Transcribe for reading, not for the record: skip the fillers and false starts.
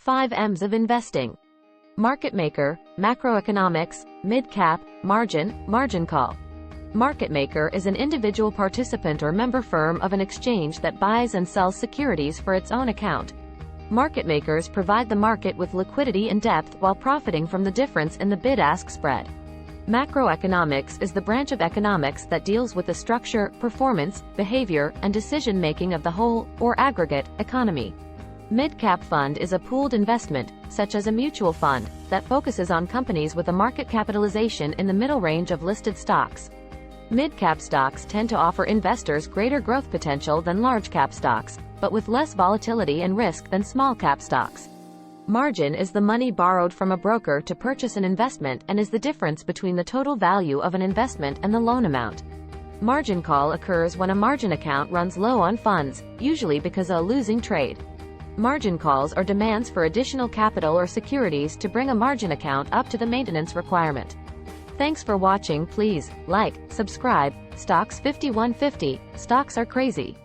5 M's of investing. Market maker, macroeconomics, mid-cap, margin call. Market maker is an individual participant or member firm of an exchange that buys and sells securities for its own account. Market makers provide the market with liquidity and depth while profiting from the difference in the bid-ask spread. Macroeconomics is the branch of economics that deals with the structure, performance, behavior, and decision-making of the whole, or aggregate, economy. Mid-cap fund is a pooled investment, such as a mutual fund, that focuses on companies with a market capitalization in the middle range of listed stocks. Mid-cap stocks tend to offer investors greater growth potential than large-cap stocks, but with less volatility and risk than small-cap stocks. Margin is the money borrowed from a broker to purchase an investment and is the difference between the total value of an investment and the loan amount. Margin call occurs when a margin account runs low on funds, usually because of a losing trade. Margin calls are demands for additional capital or securities to bring a margin account up to the maintenance requirement. Thanks for watching. Please like, subscribe. Stocks 5150. Stocks are crazy.